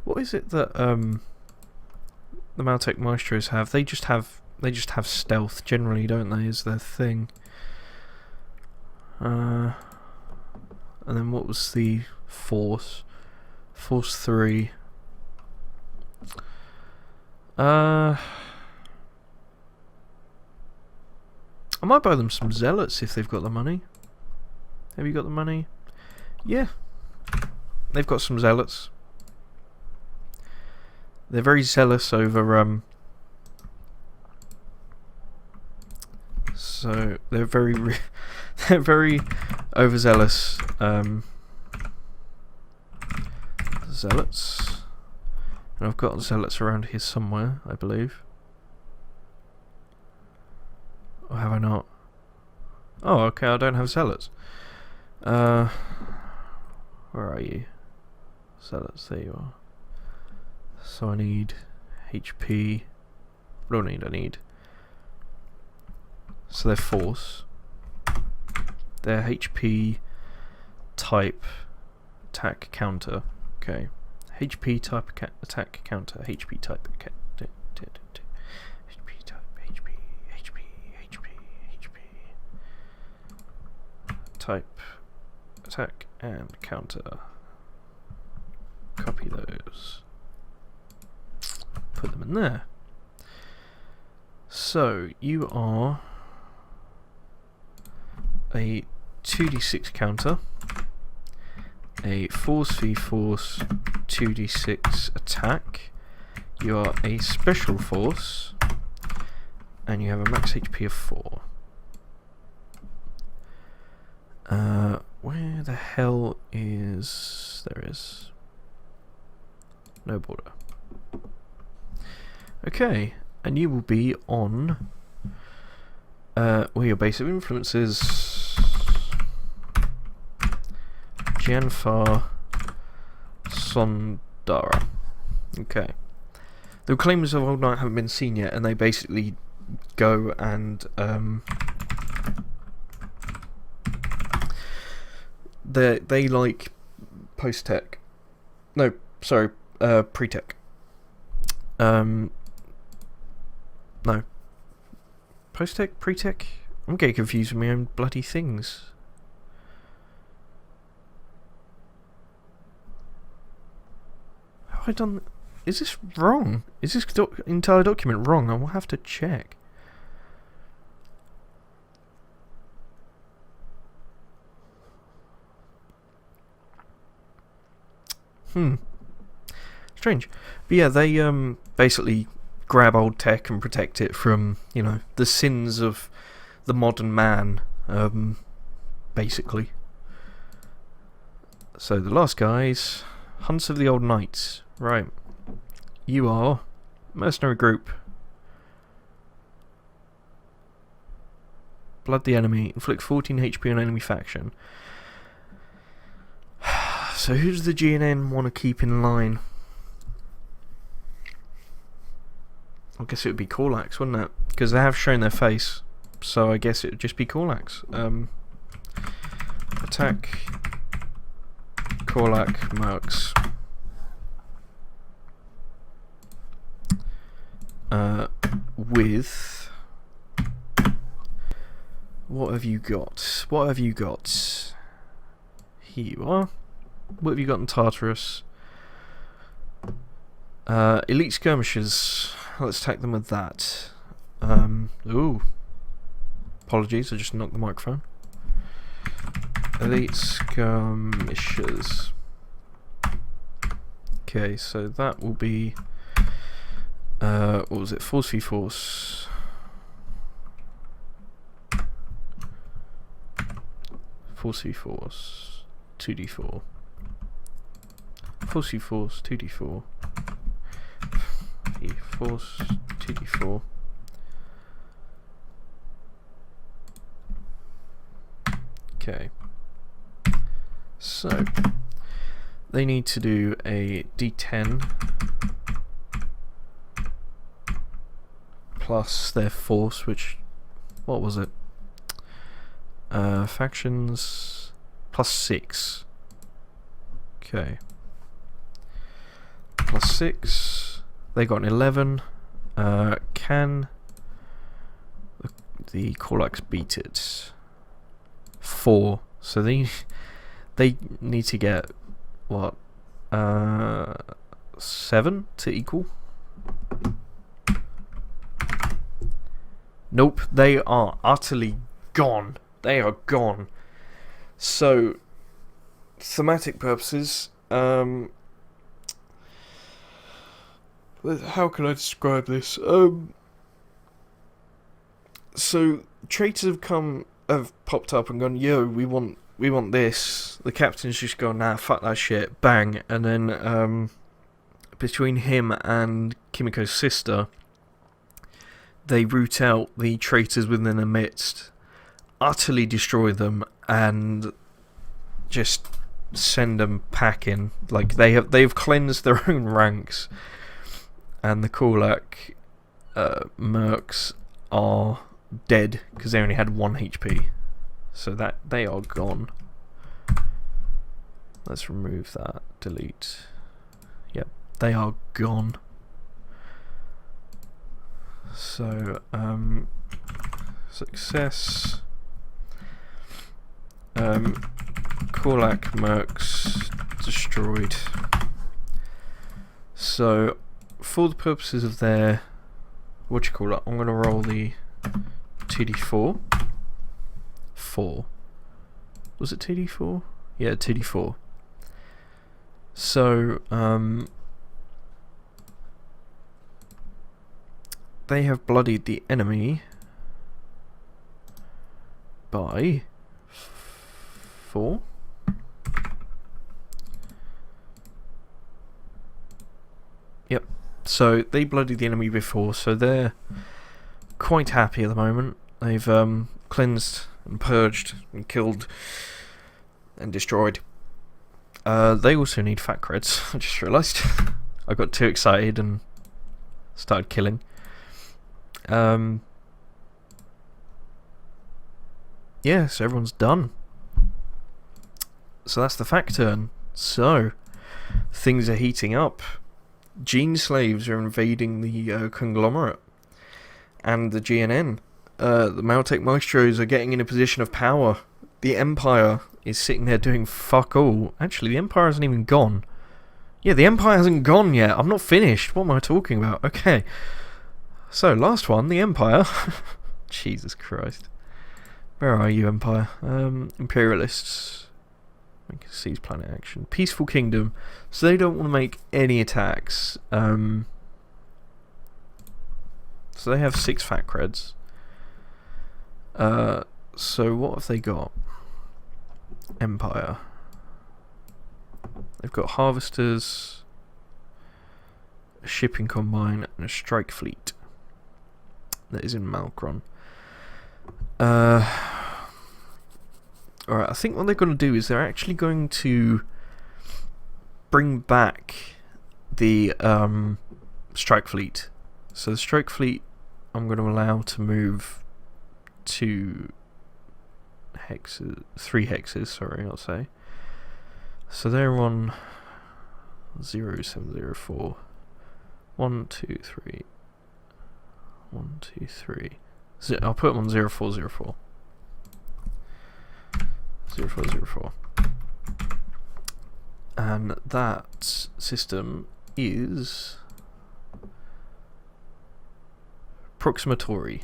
What is it that the Maltec Maestros have? They just have stealth generally, don't they? Is their thing. And then what was the force? Force 3. I might buy them some zealots if they've got the money. Have you got the money? Yeah. They've got some zealots. They're very zealous over so they're very they're very overzealous zealots. And I've got zealots around here somewhere, I believe. Or have I not? Oh, okay, I don't have zealots. Where are you? Zealots, there you are. So I need HP. I need. So they're force. They're HP type attack counter. Okay. HP type attack counter. HP type HP type HP type attack and counter. Copy those. Put them in there. So you are a 2d6 counter, a force v force 2d6 attack. You are a special force, and you have a max HP of 4. Where the hell is... There is no border. Okay, and you will be on where your base of influence is Jianfar Sondara. Okay, The claims of Old Knight haven't been seen yet, and they basically go and they like post-tech. No, sorry, pre-tech. No. Post-tech? Pre-tech? I'm getting confused with my own bloody things. How have I done... Is this wrong? Is this entire document wrong? I will have to check. Strange. But yeah, they basically grab old tech and protect it from, you know, the sins of the modern man, basically. So the last guys, Hunts of the Old Knights. Right. You are mercenary group. Blood the enemy. Inflict 14 HP on enemy faction. So who does the GNN want to keep in line? I guess it would be Korlax, wouldn't it? Because they have shown their face. So I guess it would just be Korlax. Attack Korlax Mercs. With... What have you got? What have you got? Here you are. What have you got in Tartarus? Elite skirmishers. Let's attack them with that. Ooh. Apologies, I just knocked the microphone. Elite skirmishers. Okay, so that will be... what was it? Force v Force. Force v Force. 2d4. Force v Force. 2d4. Force 2d4. Okay. So they need to do a d10 plus their force, which, what was it? Factions plus 6. Okay. Plus 6. They got an 11. Can the Korlax beat it? 4. So they need to get what? 7 to equal. Nope, they are utterly gone. They are gone. So, thematic purposes, how can I describe this? So traitors have popped up and gone, yo, we want this. The captain's just gone, nah, fuck that shit, bang, and then between him and Kimiko's sister, they root out the traitors within their midst, utterly destroy them, and just send them packing. Like they've cleansed their own ranks. And the Korlax mercs are dead because they only had 1 HP. So that they are gone. Let's remove that. Delete. Yep, they are gone. So, success. Korlax mercs destroyed. So, for the purposes of their, I'm going to roll the 2d4. 4. Was it 2d4? Yeah, 2d4. So, they have bloodied the enemy by 4. Yep. So they bloodied the enemy before, so they're quite happy at the moment. They've cleansed and purged and killed and destroyed. They also need fat creds. I just realised. I got too excited and started killing. Yeah, so everyone's done. So that's the fact turn. So, things are heating up. Gene slaves are invading the conglomerate and the GNN. The Maltec Maestros are getting in a position of power. The Empire is sitting there doing fuck all. Actually, the Empire hasn't even gone. Yeah, the Empire hasn't gone yet. I'm not finished. What am I talking about? Okay. So, last one, the Empire. Jesus Christ. Where are you, Empire? Imperialists. We can seize planet action. Peaceful Kingdom. So they don't want to make any attacks. So they have 6 fat creds. So what have they got? Empire. They've got harvesters, a shipping combine, and a strike fleet. That is in Malkron. Alright, I think what they're going to do is they're actually going to bring back the strike fleet. So the strike fleet I'm going to allow to move 2 hexes, 3 hexes, sorry, I'll say. So they're on 0704. 1, 2, 3. 1, 2, 3. So I'll put them on 0404. 0404. And that system is Proximatory.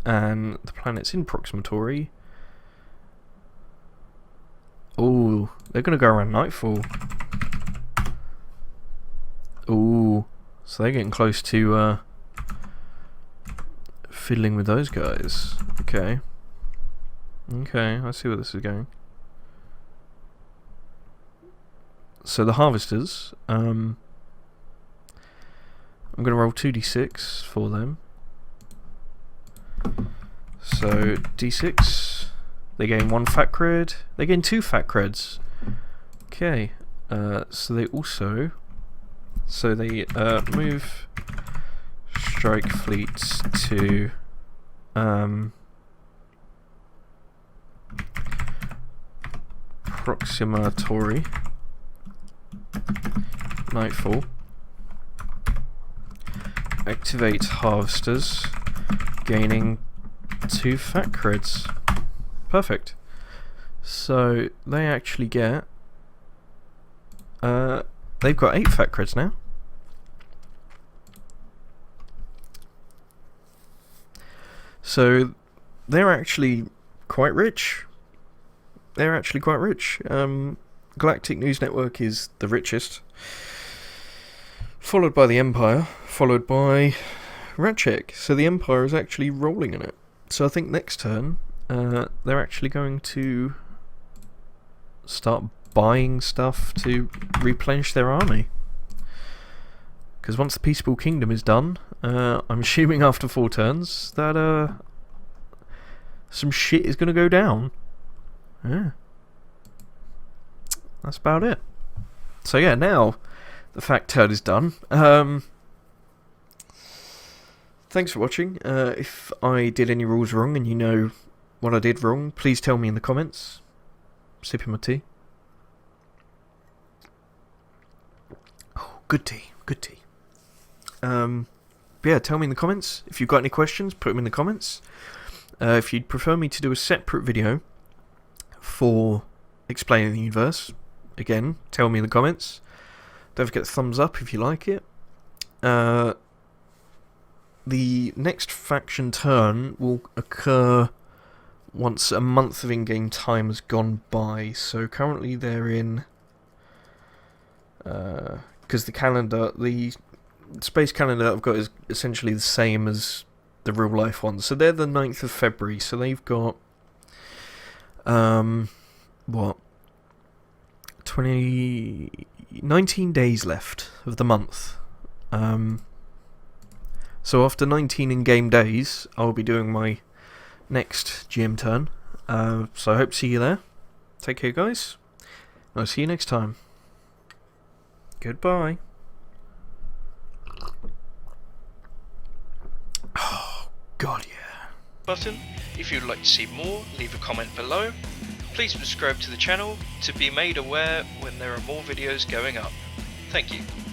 And the planet's in Proximatory. Oh, they're going to go around nightfall. Oh, so they're getting close to fiddling with those guys. Okay. Okay, I see where this is going. So the harvesters, I'm going to roll 2d6 for them. So d6, they gain 1 fat cred, they gain 2 fat creds. Okay, so they also, move strike fleets to Proximatory nightfall. Activate harvesters, gaining 2 fat creds. Perfect. So they actually get they've got 8 fat creds now. So they're actually quite rich. Galactic News Network is the richest, followed by the Empire, followed by Ratchek. So the Empire is actually rolling in it. So I think next turn they're actually going to start buying stuff to replenish their army. Because once the Peaceful Kingdom is done, I'm assuming after 4 turns that some shit is going to go down. Yeah. That's about it. So yeah, now the fact turn is done. Thanks for watching. If I did any rules wrong and you know what I did wrong, please tell me in the comments. Sipping my tea. Oh, good tea, good tea. Yeah, tell me in the comments. If you've got any questions, put them in the comments. If you'd prefer me to do a separate video for explaining the universe, again, tell me in the comments. Don't forget to thumbs up if you like it. The next faction turn will occur once a month of in-game time has gone by. So currently they're in, because the space calendar I've got is essentially the same as the real life one. So they're the 9th of February. So they've got what, 19 days left of the month. So after 19 in-game days, I'll be doing my next GM turn. So I hope to see you there. Take care, guys. I'll see you next time. Goodbye. Oh, God, yeah. Button. If you'd like to see more, leave a comment below. Please subscribe to the channel to be made aware when there are more videos going up. Thank you.